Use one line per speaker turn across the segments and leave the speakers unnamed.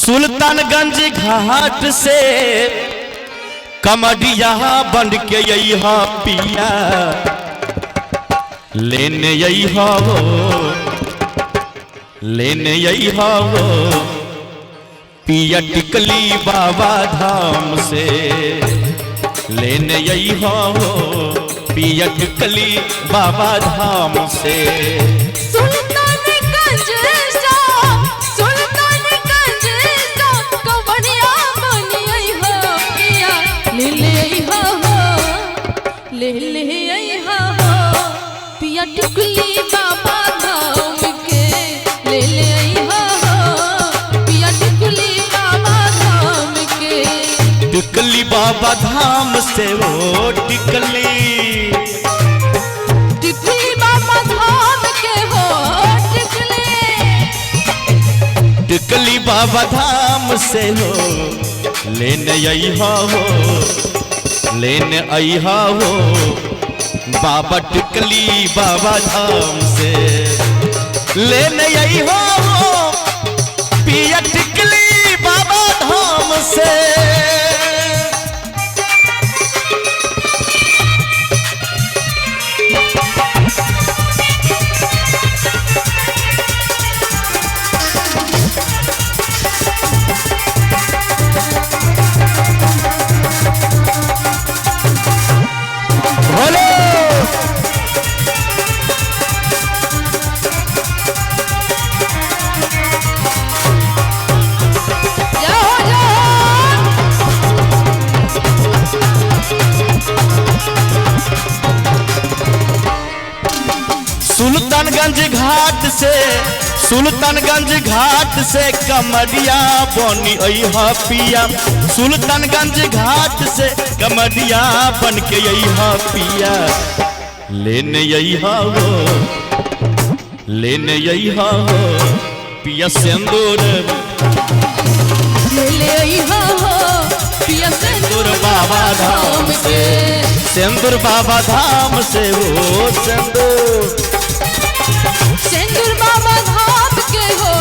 सुल्तानगंज घाट से कमरिया बन के यही पिया लेने यही हो पिया टिकली बाबा धाम से लेने यही हो पिया टिकली बाबा धाम से।
पिया टिकली बाबा धाम के ले पिया टिकली बाबा धाम के
टिकली बाबा धाम से वो टिकली
बाबा धाम के हो
टिकली बाबा धाम से हो लेने अइहा हो बाबा टिकली बाबा धाम से लेने अइहा हो पिया टिकली बाबा धाम से। सुल्तानगंज घाट से कमरिया बनी अइहा पिया सुल्तानगंज घाट से कमरिया बन के अइहा पिया लेने अइहा हो पिया सिंदूर
ले अइहा हो पिया
सिंदूर बाबा धाम से सिंदूर बाबा धाम से वो
सिंदूर बाबा धाम के हो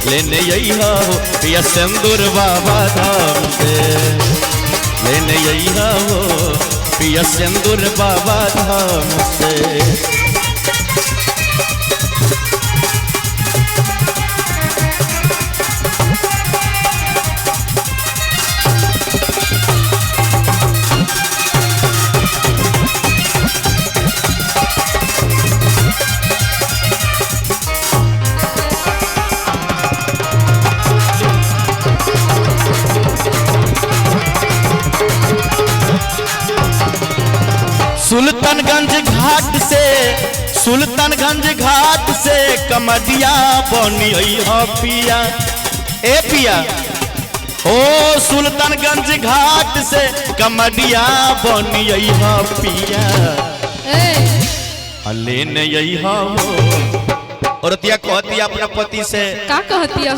लेने अइहा हो पिया सिंदूर बाबा धाम से लेने अइहा हो पिया सिंदूर बाबा धाम से। सुल्तानगंज घाट से कमरिया बनी अइहा पिया ए पिया ओ सुल्तानगंज घाट से कमरिया बनी अइहा पिया लेने अइहा हो। औरतिया कहती अपना पति से
का कहती है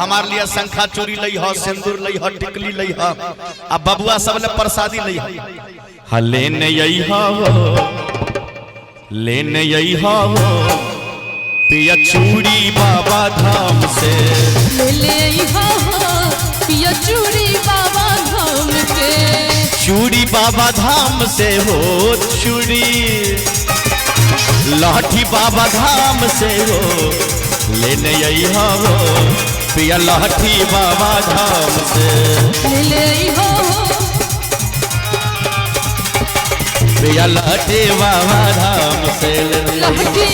हमारे लिए शंखा चूड़ी लई हो सिंदूर लई हो टिकली लई हो अब बबुआ सब ले प्रसादी लई हो लेने अइहा हो पिया चूड़ी बाबा धाम से
ले अइहा हो पिया चूड़ी बाबा धाम के
चूड़ी बाबा धाम से हो चूड़ी लाठी बाबा धाम से हो लेने अइहा हो पिया लाठी बाबा धाम से
ले अइहा हो
पिया लाठी बाबा धाम से
लाठी